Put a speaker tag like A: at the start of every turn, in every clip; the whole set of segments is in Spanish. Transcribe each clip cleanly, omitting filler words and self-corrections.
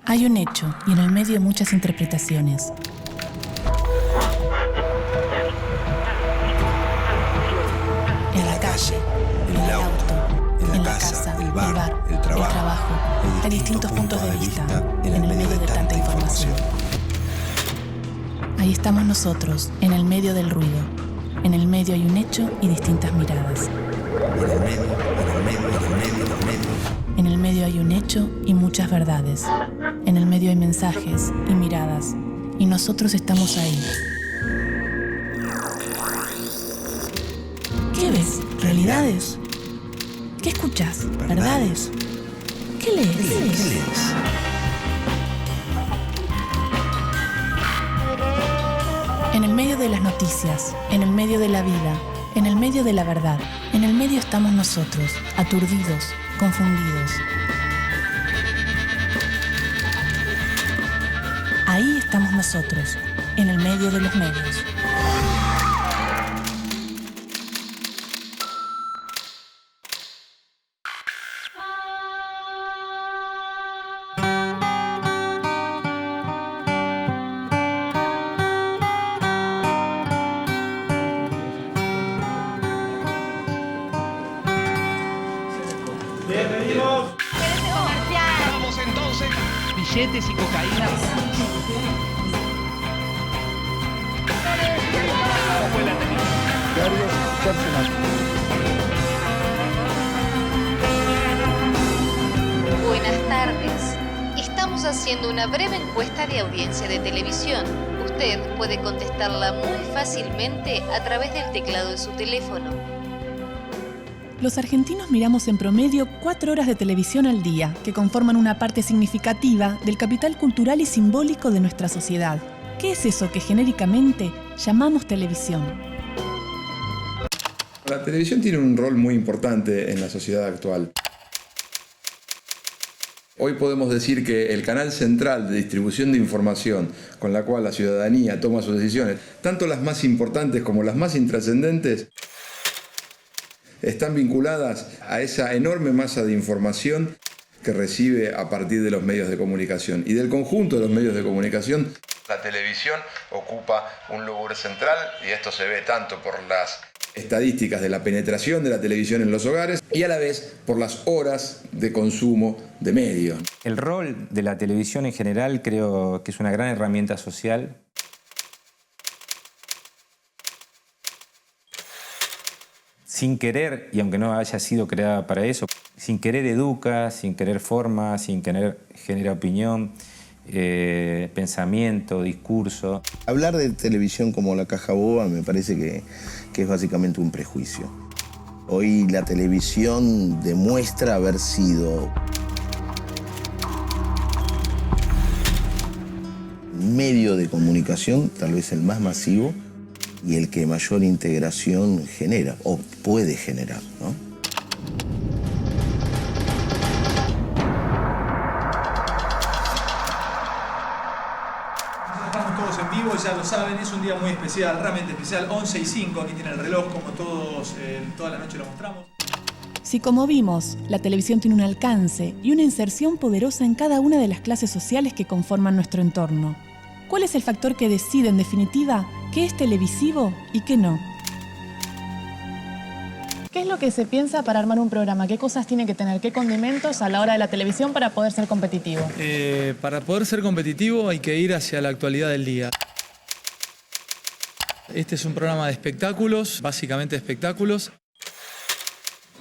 A: Hay un hecho y en el medio muchas interpretaciones. En la calle, en el auto, en la casa, el bar, el trabajo. Hay distintos puntos de vista en el medio de tanta información. Ahí estamos nosotros, en el medio del ruido. En el medio hay un hecho y distintas miradas. En el medio hay un hecho y muchas verdades. En el medio hay mensajes y miradas. Y nosotros estamos ahí. ¿Qué ves? ¿Realidades? ¿Qué escuchas? ¿Verdades? ¿Qué lees? En el medio de las noticias, en el medio de la vida, en el medio de la verdad, en el medio estamos nosotros, aturdidos, confundidos. Ahí estamos nosotros, en el medio de los medios.
B: Bienvenidos. Vamos entonces. Billetes y cocaína.
C: Buenas tardes. Estamos haciendo una breve encuesta de audiencia de televisión. Usted puede contestarla muy fácilmente a través del teclado de su teléfono.
A: Los argentinos miramos en promedio 4 horas de televisión al día, que conforman una parte significativa del capital cultural y simbólico de nuestra sociedad. ¿Qué es eso que genéricamente llamamos televisión?
D: La televisión tiene un rol muy importante en la sociedad actual. Hoy podemos decir que el canal central de distribución de información con la cual la ciudadanía toma sus decisiones, tanto las más importantes como las más intrascendentes, están vinculadas a esa enorme masa de información que recibe a partir de los medios de comunicación. Y del conjunto de los medios de comunicación, la televisión ocupa un lugar central, y esto se ve tanto por las estadísticas de la penetración de la televisión en los hogares y a la vez por las horas de consumo de medios.
E: El rol de la televisión en general creo que es una gran herramienta social. Sin querer, y aunque no haya sido creada para eso, sin querer educa, sin querer forma, sin querer genera opinión, pensamiento, discurso.
F: Hablar de televisión como la caja boba me parece que es básicamente un prejuicio. Hoy la televisión demuestra haber sido medio de comunicación, tal vez el más masivo, y el que mayor integración genera, o puede generar, ¿no?
B: Estamos todos en vivo, ya lo saben, es un día muy especial, realmente especial, 11:05, aquí tiene el reloj, como todos, toda la noche lo mostramos.
A: Si como vimos, la televisión tiene un alcance y una inserción poderosa en cada una de las clases sociales que conforman nuestro entorno, ¿cuál es el factor que decide, en definitiva, qué es televisivo y qué no?
G: ¿Qué es lo que se piensa para armar un programa? ¿Qué cosas tiene que tener? ¿Qué condimentos a la hora de la televisión para poder ser competitivo?
H: Para poder ser competitivo hay que ir hacia la actualidad del día. Este es un programa de espectáculos, básicamente espectáculos,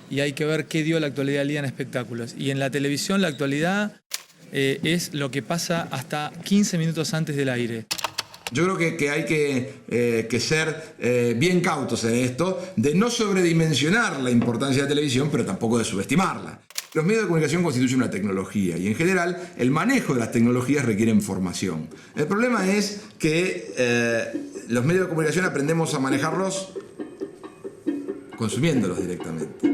H: y hay que ver qué dio la actualidad del día en espectáculos. Y en la televisión la actualidad es lo que pasa hasta 15 minutos antes del aire.
D: Yo creo que hay que ser bien cautos en esto, de no sobredimensionar la importancia de la televisión, pero tampoco de subestimarla. Los medios de comunicación constituyen una tecnología y en general el manejo de las tecnologías requieren formación. El problema es que los medios de comunicación aprendemos a manejarlos consumiéndolos directamente.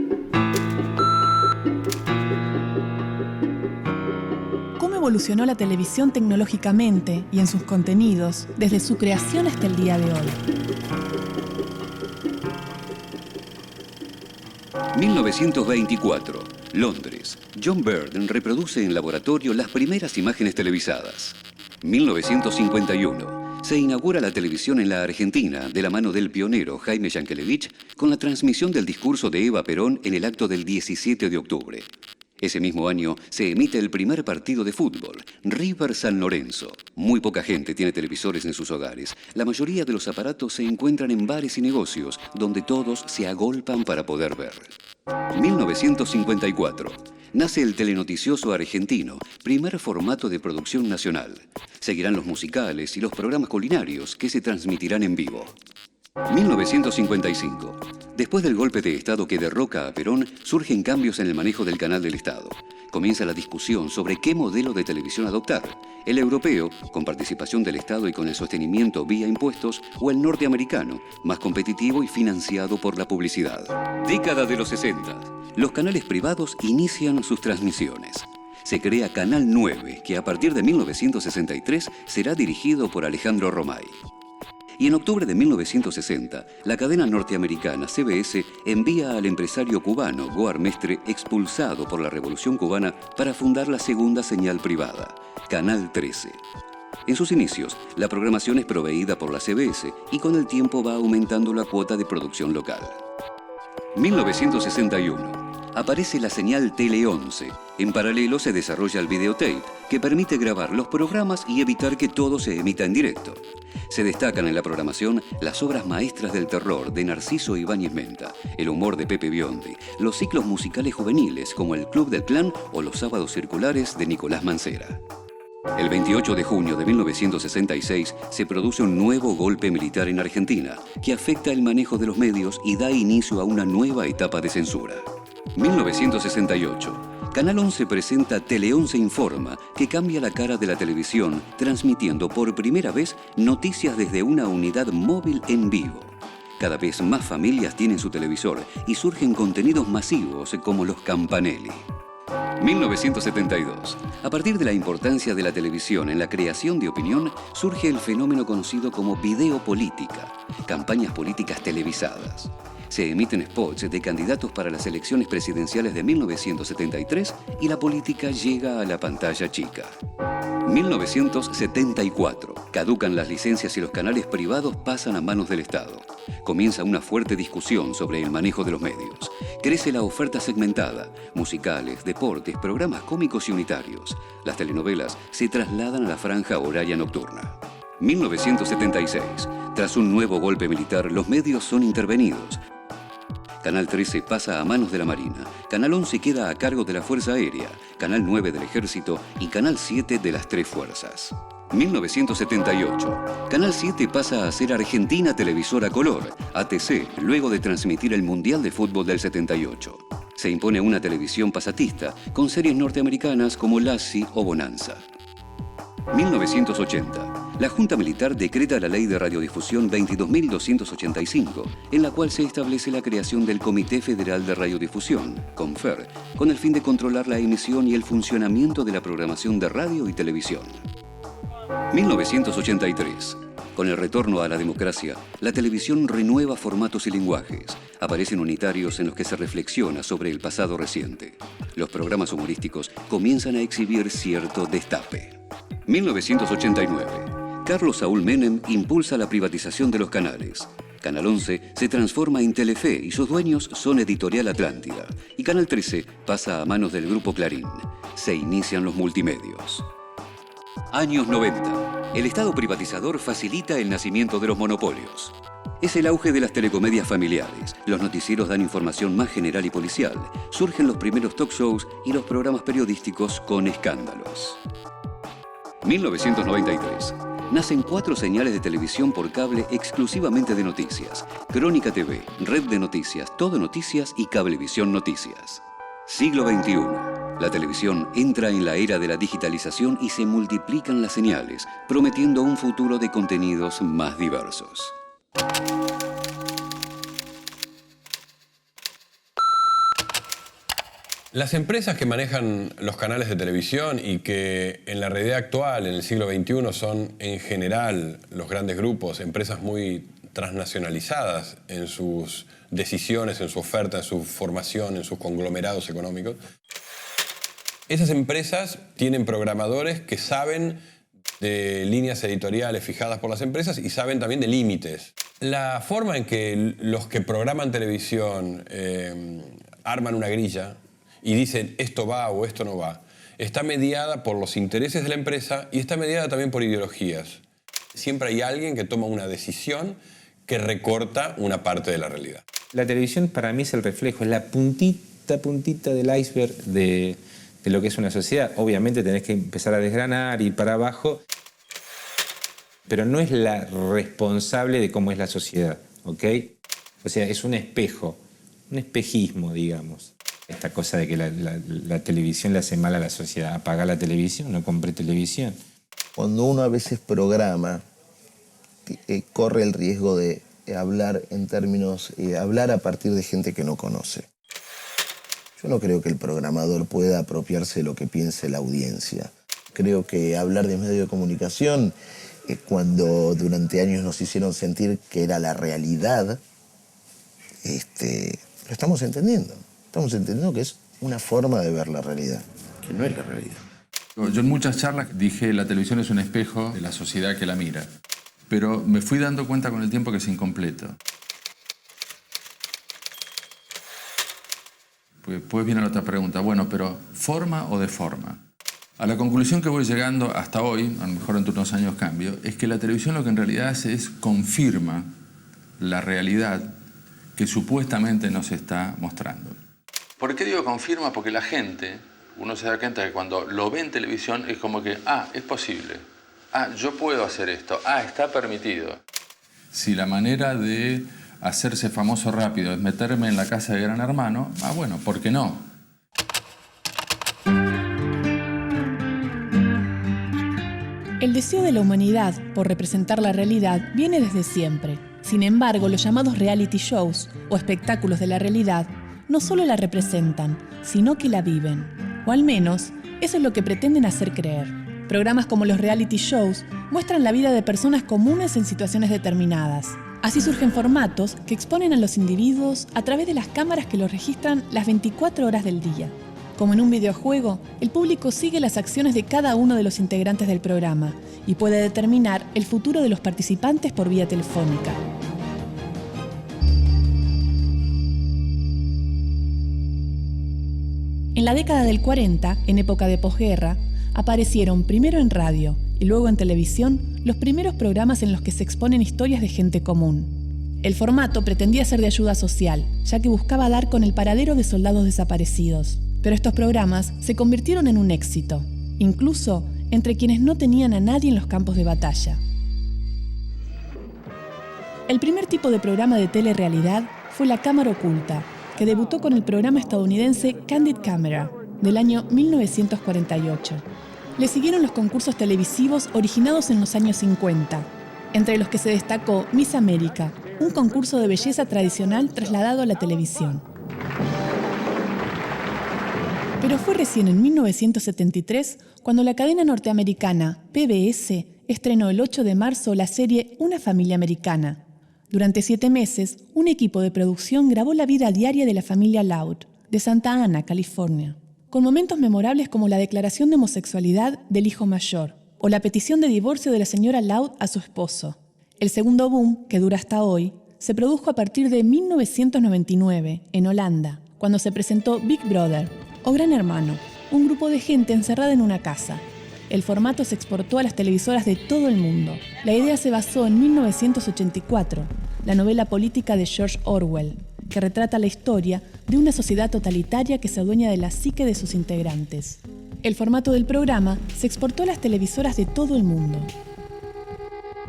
A: ¿Cómo evolucionó la televisión tecnológicamente y en sus contenidos desde su creación hasta el día de hoy?
I: 1924. Londres. John Bird reproduce en laboratorio las primeras imágenes televisadas. 1951. Se inaugura la televisión en la Argentina de la mano del pionero Jaime Yankelevich con la transmisión del discurso de Eva Perón en el acto del 17 de octubre. Ese mismo año se emite el primer partido de fútbol, River San Lorenzo. Muy poca gente tiene televisores en sus hogares. La mayoría de los aparatos se encuentran en bares y negocios, donde todos se agolpan para poder ver. 1954. Nace el telenoticioso argentino, primer formato de producción nacional. Seguirán los musicales y los programas culinarios que se transmitirán en vivo. 1955. Después del golpe de Estado que derroca a Perón, surgen cambios en el manejo del canal del Estado. Comienza la discusión sobre qué modelo de televisión adoptar. El europeo, con participación del Estado y con el sostenimiento vía impuestos, o el norteamericano, más competitivo y financiado por la publicidad. Década de los 60. Los canales privados inician sus transmisiones. Se crea Canal 9, que a partir de 1963 será dirigido por Alejandro Romay. Y en octubre de 1960, la cadena norteamericana CBS envía al empresario cubano Goar Mestre, expulsado por la Revolución Cubana, para fundar la segunda señal privada, Canal 13. En sus inicios, la programación es proveída por la CBS y con el tiempo va aumentando la cuota de producción local. 1961. Aparece la señal Tele 11. En paralelo se desarrolla el videotape, que permite grabar los programas y evitar que todo se emita en directo. Se destacan en la programación las obras maestras del terror de Narciso Ibáñez Menta, el humor de Pepe Biondi, los ciclos musicales juveniles como El Club del Clan o Los Sábados Circulares de Nicolás Mancera. El 28 de junio de 1966 se produce un nuevo golpe militar en Argentina, que afecta el manejo de los medios y da inicio a una nueva etapa de censura. 1968. Canal 11 presenta Tele 11 Informa, que cambia la cara de la televisión, transmitiendo por primera vez noticias desde una unidad móvil en vivo. Cada vez más familias tienen su televisor y surgen contenidos masivos como los Campanelli. 1972. A partir de la importancia de la televisión en la creación de opinión, surge el fenómeno conocido como videopolítica, campañas políticas televisadas. Se emiten spots de candidatos para las elecciones presidenciales de 1973 y la política llega a la pantalla chica. 1974. Caducan las licencias y los canales privados pasan a manos del Estado. Comienza una fuerte discusión sobre el manejo de los medios. Crece la oferta segmentada, musicales, deportes, programas cómicos y unitarios. Las telenovelas se trasladan a la franja horaria nocturna. 1976. Tras un nuevo golpe militar, los medios son intervenidos. Canal 13 pasa a manos de la Marina, Canal 11 queda a cargo de la Fuerza Aérea, Canal 9 del Ejército y Canal 7 de las Tres Fuerzas. 1978. Canal 7 pasa a ser Argentina Televisora Color, ATC, luego de transmitir el Mundial de Fútbol del 78. Se impone una televisión pasatista, con series norteamericanas como Lassie o Bonanza. 1980. La Junta Militar decreta la Ley de Radiodifusión 22.285, en la cual se establece la creación del Comité Federal de Radiodifusión, CONFER, con el fin de controlar la emisión y el funcionamiento de la programación de radio y televisión. 1983. Con el retorno a la democracia, la televisión renueva formatos y lenguajes. Aparecen unitarios en los que se reflexiona sobre el pasado reciente. Los programas humorísticos comienzan a exhibir cierto destape. 1989. Carlos Saúl Menem impulsa la privatización de los canales. Canal 11 se transforma en Telefe y sus dueños son Editorial Atlántida. Y Canal 13 pasa a manos del Grupo Clarín. Se inician los multimedios. Años 90. El Estado privatizador facilita el nacimiento de los monopolios. Es el auge de las telecomedias familiares. Los noticieros dan información más general y policial. Surgen los primeros talk shows y los programas periodísticos con escándalos. 1993. Nacen 4 señales de televisión por cable exclusivamente de noticias. Crónica TV, Red de Noticias, Todo Noticias y Cablevisión Noticias. Siglo XXI. La televisión entra en la era de la digitalización y se multiplican las señales, prometiendo un futuro de contenidos más diversos.
J: Las empresas que manejan los canales de televisión y que en la realidad actual, en el siglo XXI, son en general los grandes grupos, empresas muy transnacionalizadas en sus decisiones, en su oferta, en su formación, en sus conglomerados económicos, Esas empresas tienen programadores que saben de líneas editoriales fijadas por las empresas y saben también de límites. La forma en que los que programan televisión arman una grilla y dicen esto va o esto no va, está mediada por los intereses de la empresa y está mediada también por ideologías. Siempre hay alguien que toma una decisión que recorta una parte de la realidad.
E: La televisión para mí es el reflejo, es la puntita del iceberg de lo que es una sociedad. Obviamente tenés que empezar a desgranar, ir para abajo, pero no es la responsable de cómo es la sociedad, ¿ok? O sea, es un espejo, un espejismo, digamos. Esta cosa de que la televisión le hace mal a la sociedad. Apaga la televisión, no compre televisión.
F: Cuando uno a veces programa, corre el riesgo de hablar en términos, hablar a partir de gente que no conoce. Yo no creo que el programador pueda apropiarse de lo que piense la audiencia. Creo que hablar de medios de comunicación, cuando durante años nos hicieron sentir que era la realidad, lo estamos entendiendo. Estamos entendiendo que es una forma de ver la realidad, que no es la realidad.
D: Yo en muchas charlas dije la televisión es un espejo de la sociedad que la mira, pero me fui dando cuenta con el tiempo que es incompleto. Pues después viene la otra pregunta, bueno, pero ¿forma o deforma? A la conclusión que voy llegando hasta hoy, a lo mejor entre unos años cambio, es que la televisión lo que en realidad hace es confirma la realidad que supuestamente nos está mostrando. ¿Por qué digo confirma? Porque la gente, uno se da cuenta que cuando lo ve en televisión es como que, es posible, yo puedo hacer esto, está permitido. Si la manera de hacerse famoso rápido es meterme en la casa de Gran Hermano, bueno, ¿por qué no?
A: El deseo de la humanidad por representar la realidad viene desde siempre. Sin embargo, los llamados reality shows o espectáculos de la realidad no solo la representan, sino que la viven. O al menos, eso es lo que pretenden hacer creer. Programas como los reality shows muestran la vida de personas comunes en situaciones determinadas. Así surgen formatos que exponen a los individuos a través de las cámaras que los registran las 24 horas del día. Como en un videojuego, el público sigue las acciones de cada uno de los integrantes del programa y puede determinar el futuro de los participantes por vía telefónica. En la década del 40, en época de posguerra, aparecieron primero en radio y luego en televisión los primeros programas en los que se exponen historias de gente común. El formato pretendía ser de ayuda social, ya que buscaba dar con el paradero de soldados desaparecidos. Pero estos programas se convirtieron en un éxito, incluso entre quienes no tenían a nadie en los campos de batalla. El primer tipo de programa de telerrealidad fue La Cámara Oculta, que debutó con el programa estadounidense Candid Camera, del año 1948. Le siguieron los concursos televisivos originados en los años 50, entre los que se destacó Miss América, un concurso de belleza tradicional trasladado a la televisión. Pero fue recién en 1973 cuando la cadena norteamericana PBS estrenó el 8 de marzo la serie Una familia americana. Durante 7 meses, un equipo de producción grabó la vida diaria de la familia Loud, de Santa Ana, California, con momentos memorables como la declaración de homosexualidad del hijo mayor o la petición de divorcio de la señora Loud a su esposo. El segundo boom, que dura hasta hoy, se produjo a partir de 1999, en Holanda, cuando se presentó Big Brother, o Gran Hermano, un grupo de gente encerrada en una casa. El formato se exportó a las televisoras de todo el mundo. La idea se basó en 1984, la novela política de George Orwell, que retrata la historia de una sociedad totalitaria que se adueña de la psique de sus integrantes. El formato del programa se exportó a las televisoras de todo el mundo.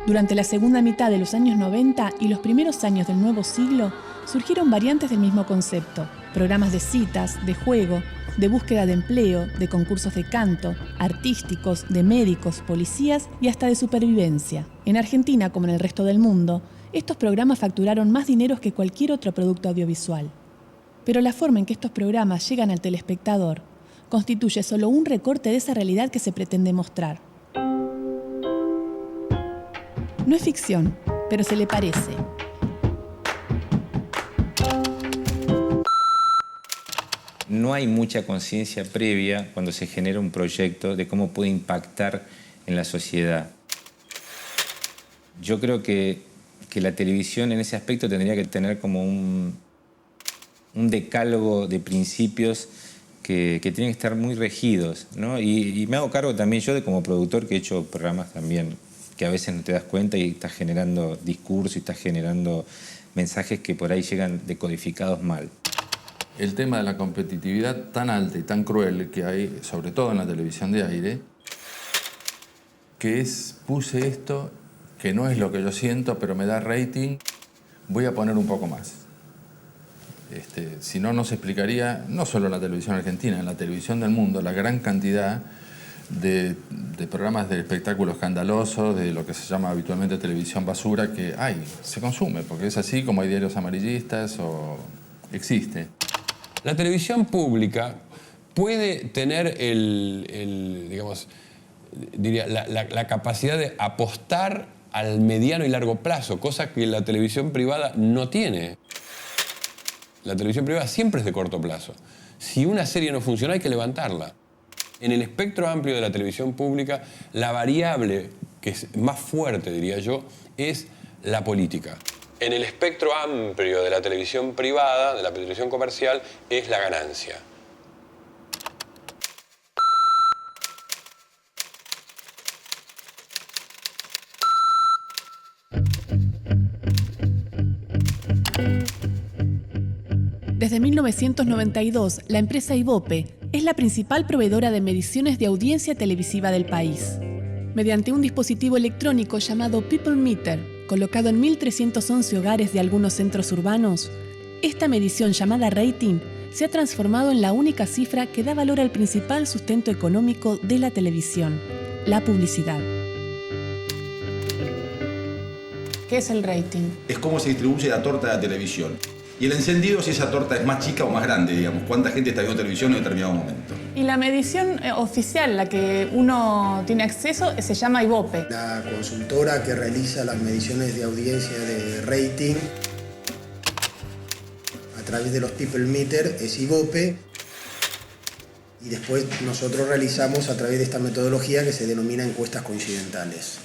A: Durante la segunda mitad de los años 90 y los primeros años del nuevo siglo, surgieron variantes del mismo concepto, programas de citas, de juego, de búsqueda de empleo, de concursos de canto, artísticos, de médicos, policías y hasta de supervivencia. En Argentina, como en el resto del mundo, estos programas facturaron más dinero que cualquier otro producto audiovisual. Pero la forma en que estos programas llegan al telespectador constituye solo un recorte de esa realidad que se pretende mostrar. No es ficción, pero se le parece.
E: No hay mucha conciencia previa cuando se genera un proyecto de cómo puede impactar en la sociedad. Yo creo que la televisión en ese aspecto tendría que tener como un decálogo de principios que tienen que estar muy regidos, ¿no? Y me hago cargo también yo de como productor que he hecho programas también que a veces no te das cuenta y estás generando discurso y estás generando mensajes que por ahí llegan decodificados mal.
D: El tema de la competitividad tan alta y tan cruel que hay, sobre todo en la televisión de aire, que es, puse esto, que no es lo que yo siento, pero me da rating, voy a poner un poco más. Si no, no se explicaría, no solo en la televisión argentina, en la televisión del mundo, la gran cantidad de programas de espectáculo escandalosos, de lo que se llama habitualmente televisión basura, que se consume, porque es así como hay diarios amarillistas o existe.
J: La televisión pública puede tener digamos, diría, la capacidad de apostar al mediano y largo plazo, cosa que la televisión privada no tiene. La televisión privada siempre es de corto plazo. Si una serie no funciona, hay que levantarla. En el espectro amplio de la televisión pública, la variable que es más fuerte, diría yo, es la política. En el espectro amplio de la televisión privada, de la televisión comercial, es la ganancia.
A: Desde 1992, la empresa Ibope es la principal proveedora de mediciones de audiencia televisiva del país. Mediante un dispositivo electrónico llamado People Meter, colocado en 1.311 hogares de algunos centros urbanos, esta medición llamada rating se ha transformado en la única cifra que da valor al principal sustento económico de la televisión, la publicidad.
G: ¿Qué es el rating?
K: Es cómo se distribuye la torta de la televisión. Y el encendido si esa torta es más chica o más grande, digamos. ¿Cuánta gente está viendo televisión en determinado momento?
G: Y la medición oficial, la que uno tiene acceso, se llama Ibope.
L: La consultora que realiza las mediciones de audiencia de rating a través de los People Meter es Ibope. Y después nosotros realizamos a través de esta metodología que se denomina encuestas coincidentales.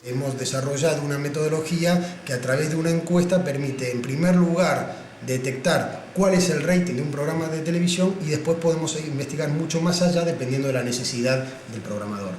L: Hemos desarrollado una metodología que a través de una encuesta permite, en primer lugar, detectar cuál es el rating de un programa de televisión y después podemos investigar mucho más allá dependiendo de la necesidad del programador.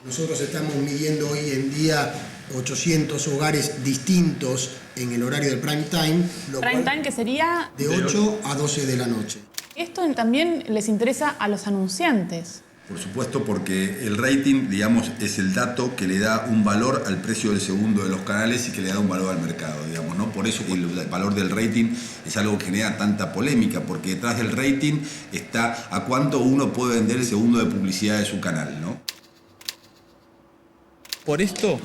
L: Nosotros estamos midiendo hoy en día 800 hogares distintos en el horario del prime time.
G: Prime time, que sería
L: de 8 a 12 de la noche.
G: Esto también les interesa a los anunciantes.
K: Por supuesto, porque el rating, digamos, es el dato que le da un valor al precio del segundo de los canales y que le da un valor al mercado, digamos, ¿no? Por eso el valor del rating es algo que genera tanta polémica, porque detrás del rating está a cuánto uno puede vender el segundo de publicidad de su canal, ¿no?
H: Por esto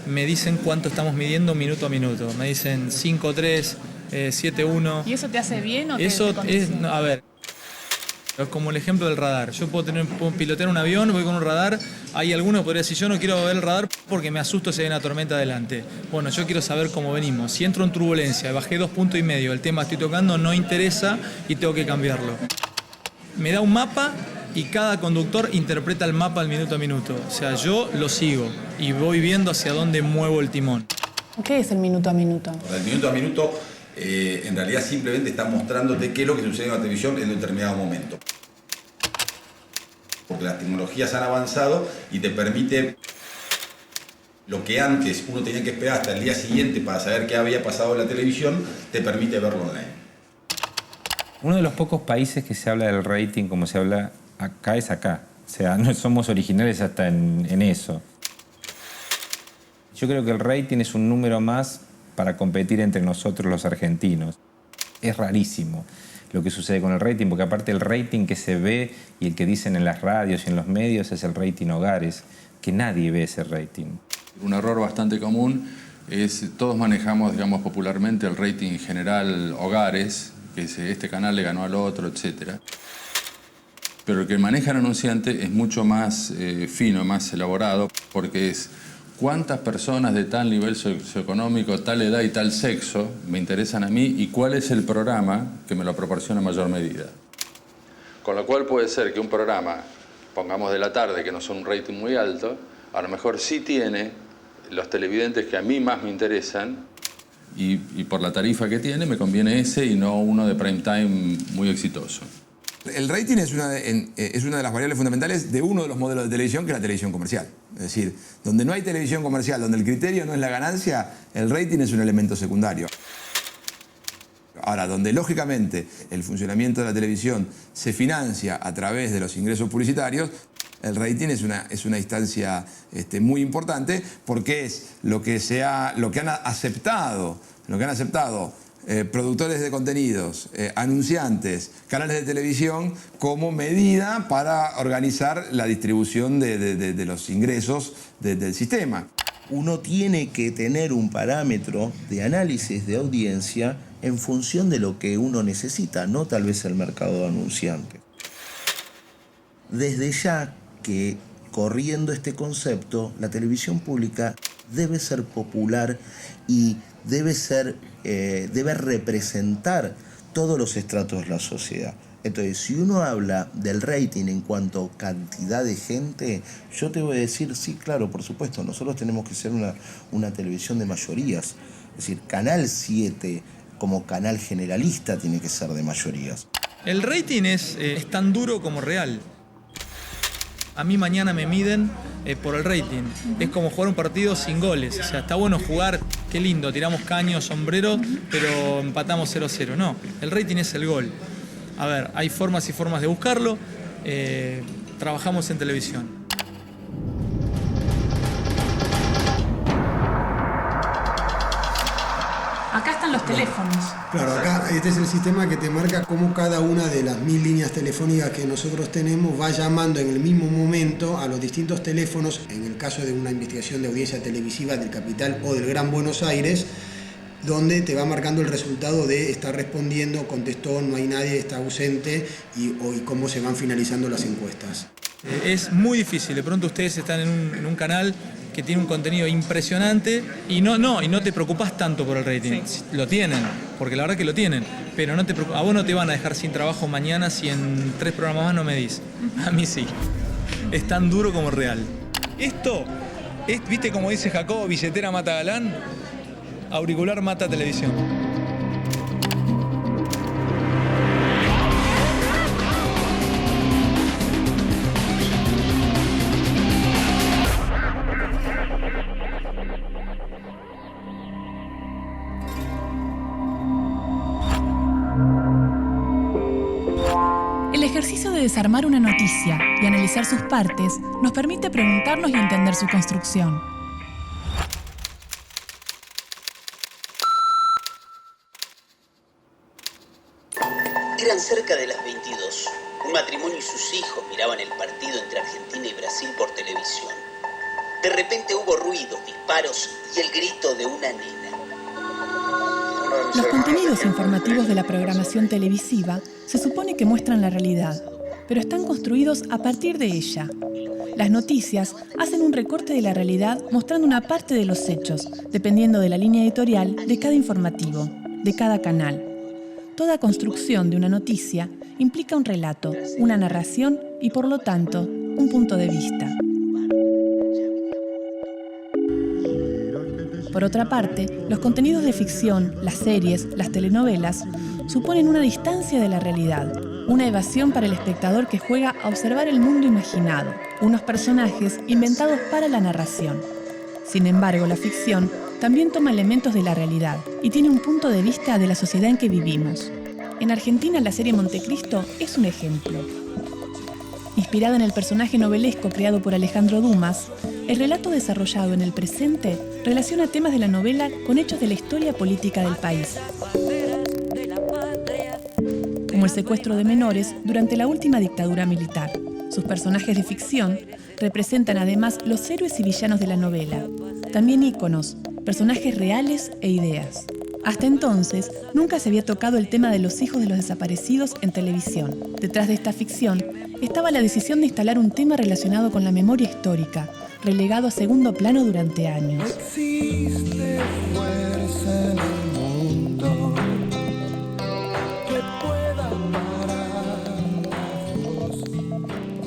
H: me dicen cuánto estamos midiendo minuto a minuto. Me dicen 5-3, 7-1.
G: ¿Y eso te hace bien o
H: eso
G: te
H: es, a ver. Es como el ejemplo del radar. Yo puedo pilotear un avión, voy con un radar. Hay algunos que podrían decir, yo no quiero ver el radar porque me asusto si hay una tormenta adelante. Bueno, yo quiero saber cómo venimos. Si entro en turbulencia, bajé 2,5 puntos, el tema que estoy tocando no interesa y tengo que cambiarlo. Me da un mapa y cada conductor interpreta el mapa al minuto a minuto. O sea, yo lo sigo y voy viendo hacia dónde muevo el timón.
G: ¿Qué es el minuto a minuto?
K: El minuto a minuto en realidad simplemente está mostrándote qué es lo que sucede en la televisión en determinado momento. Porque las tecnologías han avanzado y te permite lo que antes uno tenía que esperar hasta el día siguiente para saber qué había pasado en la televisión, te permite verlo online.
E: Uno de los pocos países que se habla del rating como se habla acá es acá. O sea, no somos originales hasta en eso. Yo creo que el rating es un número más para competir entre nosotros los argentinos. Es rarísimo lo que sucede con el rating, porque aparte el rating que se ve y el que dicen en las radios y en los medios es el rating hogares, que nadie ve ese rating.
D: Un error bastante común es, todos manejamos, digamos, popularmente el rating general hogares, que este canal le ganó al otro, etc. Pero el que maneja el anunciante es mucho más fino, más elaborado, porque es cuántas personas de tal nivel socioeconómico, tal edad y tal sexo me interesan a mí y cuál es el programa que me lo proporciona en mayor medida. Con lo cual puede ser que un programa, pongamos de la tarde, que no son un rating muy alto, a lo mejor sí tiene los televidentes que a mí más me interesan, y por la tarifa que tiene me conviene ese y no uno de prime time muy exitoso. El rating es una de las variables fundamentales de uno de los modelos de televisión, que es la televisión comercial. Es decir, donde no hay televisión comercial, donde el criterio no es la ganancia, el rating es un elemento secundario. Ahora, donde lógicamente el funcionamiento de la televisión se financia a través de los ingresos publicitarios, el rating es una instancia muy importante, porque es lo que han aceptado productores de contenidos, anunciantes, canales de televisión, como medida para organizar la distribución de los ingresos del sistema.
F: Uno tiene que tener un parámetro de análisis de audiencia en función de lo que uno necesita, no tal vez el mercado anunciante. Desde ya que, corriendo este concepto, la televisión pública debe ser popular y debe representar todos los estratos de la sociedad. Entonces, si uno habla del rating en cuanto a cantidad de gente, yo te voy a decir, sí, claro, por supuesto, nosotros tenemos que ser una televisión de mayorías. Es decir, Canal 7, como canal generalista, tiene que ser de mayorías.
H: El rating es tan duro como real. A mí mañana me miden por el rating. Es como jugar un partido sin goles. O sea, está bueno jugar, qué lindo, tiramos caños, sombreros, pero empatamos 0-0. No, el rating es el gol. A ver, hay formas y formas de buscarlo. Trabajamos en televisión.
G: Acá están los teléfonos.
L: Claro, acá este es el sistema que te marca cómo cada una de las 1000 líneas telefónicas que nosotros tenemos va llamando en el mismo momento a los distintos teléfonos, en el caso de una investigación de audiencia televisiva del Capital o del Gran Buenos Aires, donde te va marcando el resultado de estar respondiendo, contestó, no hay nadie, está ausente y cómo se van finalizando las encuestas.
H: Es muy difícil. De pronto ustedes están en un canal que tiene un contenido impresionante y no te preocupás tanto por el rating. Sí. Lo tienen, porque la verdad que lo tienen, pero a vos no te van a dejar sin trabajo mañana si en 3 programas más no medís. A mí sí. Es tan duro como real. Esto, ¿viste como dice Jacobo, billetera mata galán? Auricular mata televisión.
A: El ejercicio de desarmar una noticia y analizar sus partes nos permite preguntarnos y entender su construcción.
M: Eran cerca de las 22. Un matrimonio y sus hijos miraban el partido entre Argentina y Brasil por televisión. De repente hubo ruidos, disparos y el grito de una nena.
A: Los contenidos informativos de la programación televisiva se supone que muestran la realidad, pero están construidos a partir de ella. Las noticias hacen un recorte de la realidad mostrando una parte de los hechos, dependiendo de la línea editorial de cada informativo, de cada canal. Toda construcción de una noticia implica un relato, una narración y, por lo tanto, un punto de vista. Por otra parte, los contenidos de ficción, las series, las telenovelas, suponen una distancia de la realidad, una evasión para el espectador que juega a observar el mundo imaginado, unos personajes inventados para la narración. Sin embargo, la ficción también toma elementos de la realidad y tiene un punto de vista de la sociedad en que vivimos. En Argentina, la serie Montecristo es un ejemplo. Inspirada en el personaje novelesco creado por Alejandro Dumas, el relato desarrollado en el presente relaciona temas de la novela con hechos de la historia política del país, como el secuestro de menores durante la última dictadura militar. Sus personajes de ficción representan además los héroes y villanos de la novela, también íconos, personajes reales e ideas. Hasta entonces, nunca se había tocado el tema de los hijos de los desaparecidos en televisión. Detrás de esta ficción estaba la decisión de instalar un tema relacionado con la memoria histórica, relegado a segundo plano durante años.
N: Existe fuerza en el mundo que pueda parar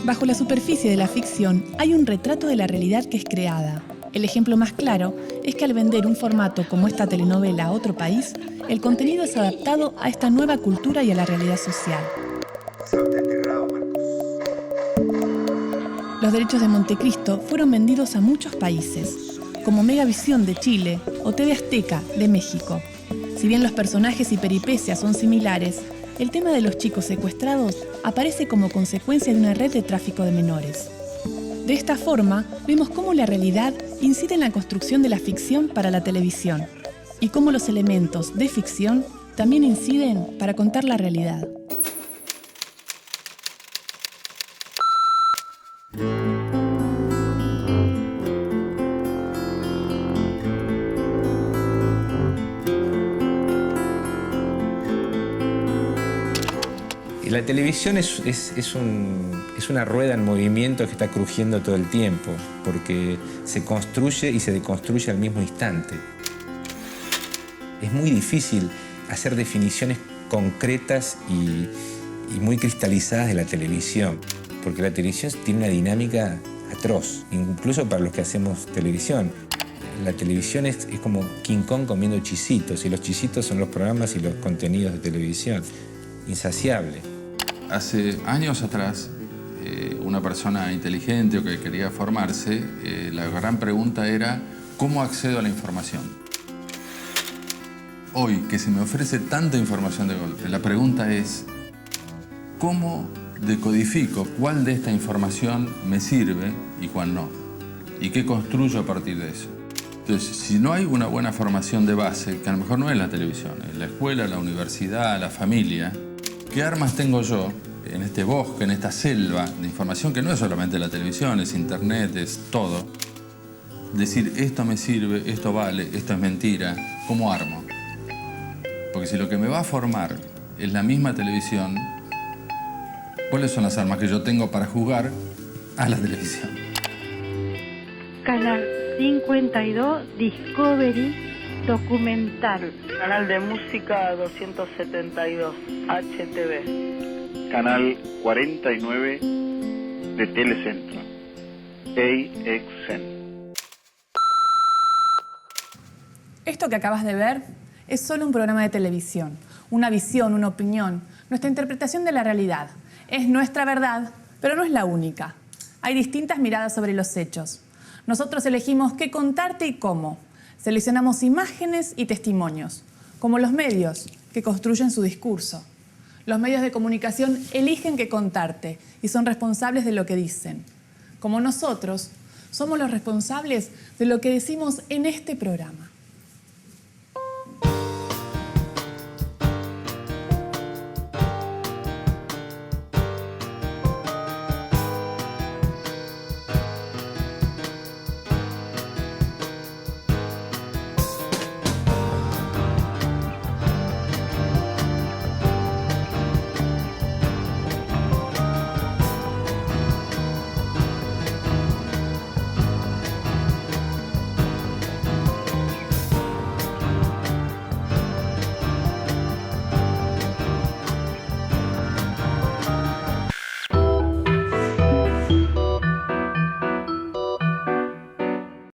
A: Bajo la superficie de la ficción hay un retrato de la realidad que es creada. El ejemplo más claro es que al vender un formato como esta telenovela a otro país, el contenido es adaptado a esta nueva cultura y a la realidad social. Los derechos de Montecristo fueron vendidos a muchos países, como Megavisión de Chile o TV Azteca de México. Si bien los personajes y peripecias son similares, el tema de los chicos secuestrados aparece como consecuencia de una red de tráfico de menores. De esta forma, vemos cómo la realidad incide en la construcción de la ficción para la televisión y cómo los elementos de ficción también inciden para contar la realidad.
E: La televisión es una rueda en movimiento que está crujiendo todo el tiempo, porque se construye y se deconstruye al mismo instante. Es muy difícil hacer definiciones concretas y muy cristalizadas de la televisión, porque la televisión tiene una dinámica atroz, incluso para los que hacemos televisión. La televisión es como King Kong comiendo chisitos, y los chisitos son los programas y los contenidos de televisión. Insaciable.
O: Hace años atrás, una persona inteligente o que quería formarse, la gran pregunta era ¿cómo accedo a la información? Hoy, que se me ofrece tanta información de golpe, la pregunta es ¿cómo decodifico cuál de esta información me sirve y cuál no? ¿Y qué construyo a partir de eso? Entonces, si no hay una buena formación de base, que a lo mejor no es la televisión, es la escuela, la universidad, la familia, ¿qué armas tengo yo en este bosque, en esta selva de información que no es solamente la televisión, es internet, es todo? Decir, esto me sirve, esto vale, esto es mentira, ¿cómo armo? Porque si lo que me va a formar es la misma televisión, ¿cuáles son las armas que yo tengo para jugar a la televisión?
P: Canal 52, Discovery, documental.
Q: Canal de música 272, HTV.
R: Canal 49 de Telecentro, AXN.
G: Esto que acabas de ver es solo un programa de televisión, una visión, una opinión, nuestra interpretación de la realidad. Es nuestra verdad, pero no es la única. Hay distintas miradas sobre los hechos. Nosotros elegimos qué contarte y cómo. Seleccionamos imágenes y testimonios, como los medios que construyen su discurso. Los medios de comunicación eligen qué contarte y son responsables de lo que dicen. Como nosotros, somos los responsables de lo que decimos en este programa.